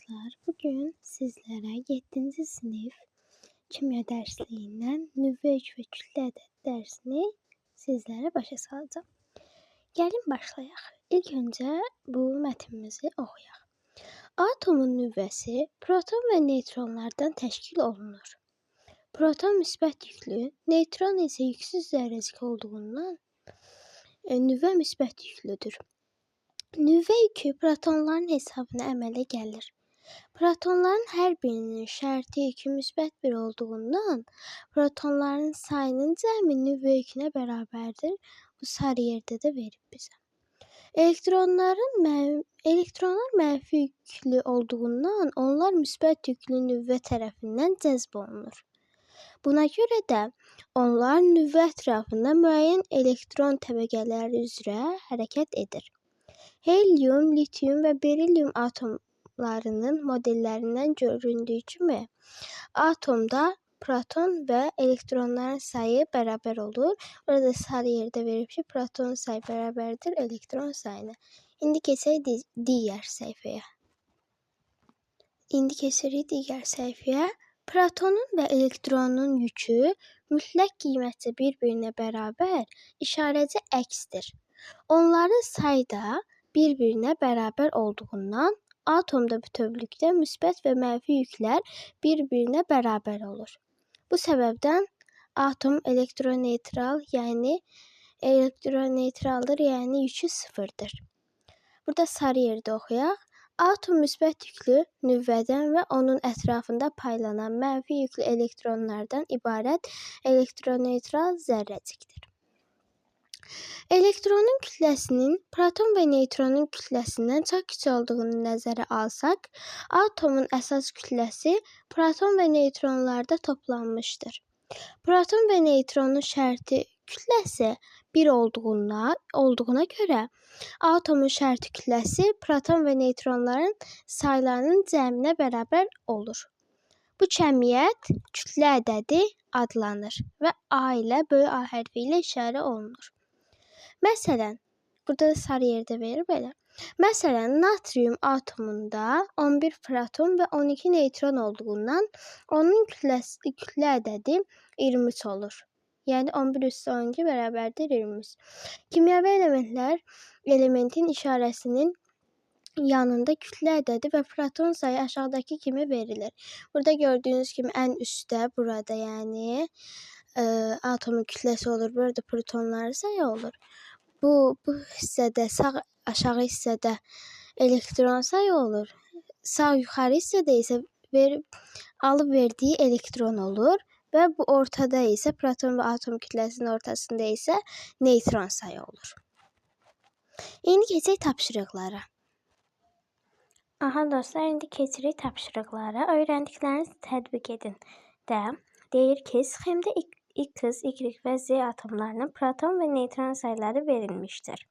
dostlar, bugün sizlere 7. sınıf kimya derslerinden nüvə ve kütle ədəd dersini sizlere başa salacağım. Gəlin başlayaq. İlk önce bu mətnimizi oxuyaq. Atomun nüvəsi proton ve neutronlardan təşkil olunur. Proton müsbət yüklü, neutron ise yüksüz zərrəcik olduğundan nüvə müsbət yüklüdür. Nüvə yükü protonların hesabına əmələ gəlir. Protonların hər birinin şərti yükü müsbət 1 olduğundan protonların sayının cəmi nüvə yükünə bərabərdir. Bu sarı yerdə də verib bizə. Elektronlar mənfi yüklü olduğundan onlar müsbət yüklü nüvə tərəfindən cəzb olunur. Buna görə də onlar nüvə ətrafında müəyyən elektron təbəqələri üzrə hərəkət edir. Helium, lityum və berilyum atomlarının modellərindən göründüyü kimi, atomda proton və elektronların sayı bərabər olur. Burada sarı yerdə verib ki, proton sayı bərabərdir elektron sayına. İndi keçirik digər səhifəyə. Protonun və elektronun yükü mütləq qiymətcə bir-birinə bərabər, işarəci əksdir. Onların sayı da bir-birinə bərabər olduğundan atomda bütövlükdə müsbət və mənfi yüklər bir-birinə bərabər olur. Bu səbəbdən atom elektroneytraldır, yəni yükü sıfırdır. Burada sarı yerdə oxuyaq. Atom müsbət yüklü nüvədən və onun ətrafında paylanan mənfi yüklü elektronlardan ibarət elektroneytral zərrəcikdir. Elektronun kütləsinin proton və neutronun kütləsindən çox kiçik olduğunu nəzərə alsaq, atomun əsas kütləsi proton və neutronlarda toplanmışdır. Proton və neutronun şərti kütləsi 1 olduğuna görə, atomun şərti kütləsi proton və neutronların saylarının cəminə bərabər olur. Bu cəmiyyət kütlə ədədi adlanır və A ilə böyük A hərfi ilə işarə olunur. Məsələn, burada da sarı yerdə verir belə. Məsələn, natrium atomunda 11 proton və 12 neutron olduğundan onun kütlə ədədi 23 olur. Yəni 11 üstə 12 bərabərdir 23. Kimyəvi elementin işarəsinin yanında kütlə ədədi və proton sayı aşağıdakı kimi verilir. Burada gördüyünüz kimi ən üstdə burada yəni atomun kütləsi olur. Burada protonların sayı olur. Bu hissədə aşağı hissədə elektron sayı olur. Sağ yuxarı hissədə isə alıb verdiyi elektron olur və bu ortada isə proton və atom kütləsinin ortasında isə neutron sayı olur. İndi keçək tapşırıqlara. Aha dostlar, indi keçirik tapşırıqlara. Öyrəndiklərinizi tətbiq edin də. Deyir ki, sxemdə X, Y və Z atomlarının proton və neutron sayıları verilmişdir.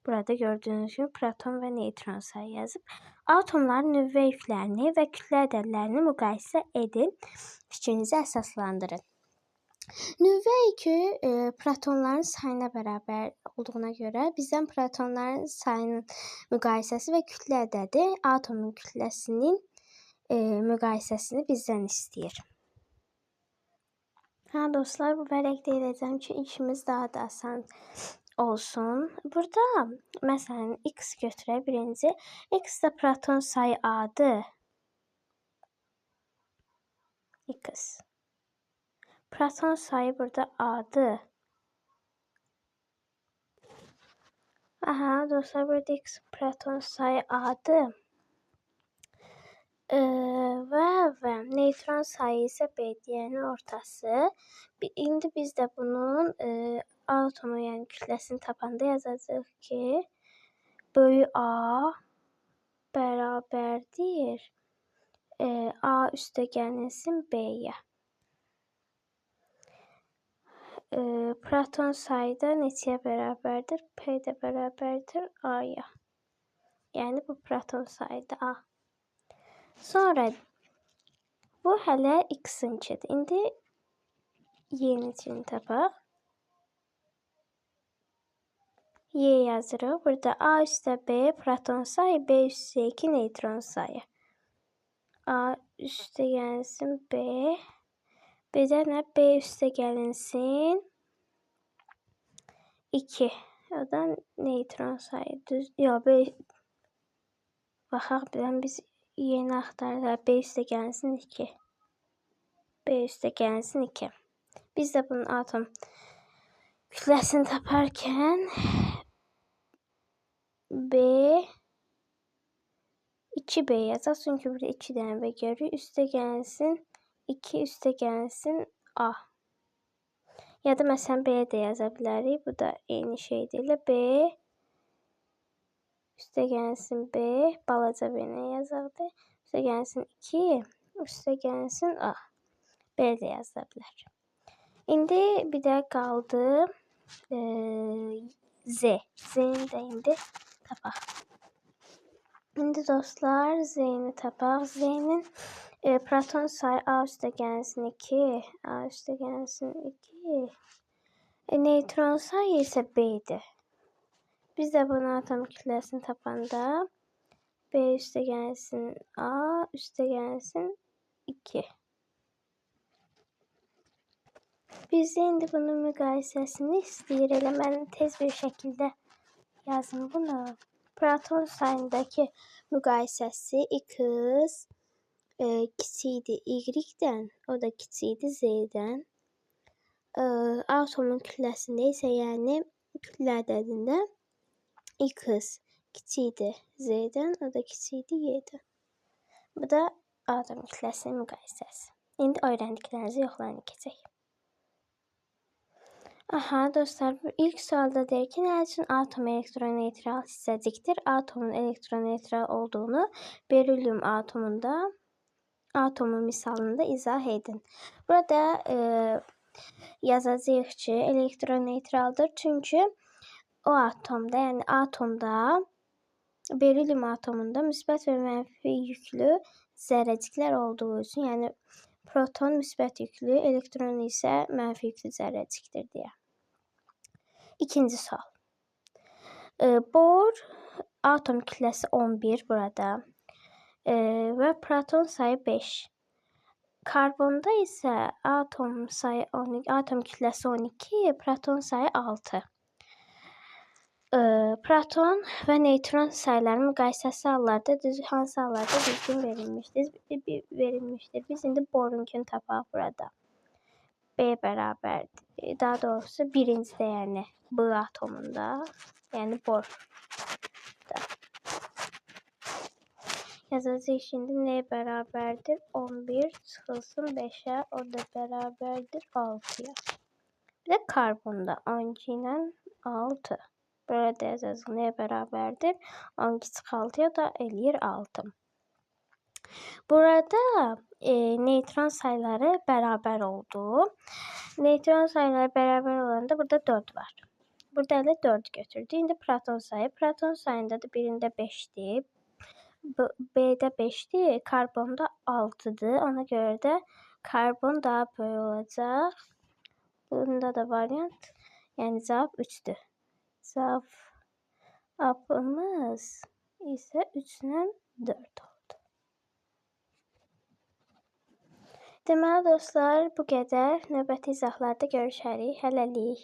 Burada gördüyünüz gibi proton və neutron sayı yazıb. Atomların nüvə yüklərini və kütlə ədədlərini müqayisə edin. Fikrinizi əsaslandırın. Nüvə yükü protonların sayına bərabər olduğuna görə bizdən protonların sayının müqayisəsi və kütlə ədədi atomun kütləsinin müqayisəsini bizdən istəyir. Dostlar, bu vərəqdə edəcəm ki, işimiz daha da asan olsun. Burada məsələn X götürək birinci. X də proton sayı A'dır. X. Proton sayı burada A'dır. Aha dostlar, burada X proton sayı A'dır. Və neutron sayı isə B'dir, yəni ortası. İndi biz də bunun atomu, yəni kütləsini tapanda yazacağıq ki, böyük A bərabərdir A üstə gəlsin B'yə. Proton sayı da neçəyə bərabərdir? P də bərabərdir A'ya. Yəni bu proton sayıdır A. Sonra bu hələ X-inkidir. İndi Y-nicini tapaq. Y yazırıq. Burada A üstə B proton sayı, B üstə 2 neutron sayı. A üstə gəlinsin B. B-də nə? B üstə gəlinsin 2. O da neutron sayı. Düz. Yox, B. Baxaq bilən biz yeni axtarırıq. B üstə gəlinsin 2. B üstə gəlinsin 2. Biz də bunun atom kütləsini taparkən B 2B yazacaq. Çünki burada 2 dənə B görürük. Üstə gəlinsin 2 üstə gəlinsin A. Ya da məsələn B də yaza bilərik. Bu da eyni şeydir. B üstə gəlinsin B. Balaca B-nə yazaqdır. Üstə gəlinsin 2. Üstə gəlinsin A. B də yazıla bilər. İndi bir də qaldı Z. Z-ni də indi tapaq. İndi dostlar Z-ni tapaq. Z-nin proton sayı A üstə gəlinsin 2. A üstə gəlinsin 2. Neutron sayı isə B-dir. Biz də bunun atom kütləsini tapanda B üstə gəlinsin A üstə gəlinsin 2. Biz də indi bunun müqayisəsini istəyir. Elə mən tez bir şəkildə yazım bunu. Proton sayındakı müqayisəsi X kiçikdir Y-dən, o da kiçikdir Z-dən. Atomun kütləsində isə, yəni kütlə ədədində X kiçikdir Z-dən, o da kiçikdir Y-dən. Bu da atom kütləsinin müqayisəsi. İndi öyrəndiklərinizi yoxlayın keçək. Aha dostlar, ilk sualda deyir ki, nə üçün atom elektroneytral hissəcikdir? Atomun elektroneytral olduğunu berilyum atomun misalında izah edin. Burada yazacağıq ki, elektroneytraldır. Çünki o atomda, yəni atomda, berilyum atomunda müsbət və mənfi yüklü zərrəciklər olduğu üçün, yəni proton müsbət yüklü, elektron isə mənfi yüklü zərrəcikdir deyə. İkinci sual. Bor atom kütləsi 11 burada və proton sayı 5. Karbonda isə atom kütləsi 12, proton sayı 6. Proton və neutron sayılarının müqayisəsi hallarda hansı hallarda düzgün verilmişdir? Biz indi borunkini tapaq burada. B bərabərdir. Daha doğrusu birincidə, yəni B atomunda, yəni borda. Yazacağıq şimdi nə bərabərdir? 11 çıxılsın 5-ə, o da bərabərdir 6-ya. Bir də karbonda 12 ilə 6. Burada yazacağıq nə bərabərdir? 12 çıxı 6-ya da eləyir 6. Burada neutron sayıları bərabər oldu. Neutron sayıları bərabər olanda burada 4 var. Burada elə 4 götürdük. İndi proton sayı. Proton sayında da birində 5-dir. B-də 5-dir. Karbonda 6-dır. Ona görə də karbon daha böyük olacaq. Bunda da variant. Yəni cavab 3-dür. Cavabımız isə 3 ilə 4 oldu. Deməli dostlar, bu qədər. Növbəti izahlarda görüşərik. Hələlik.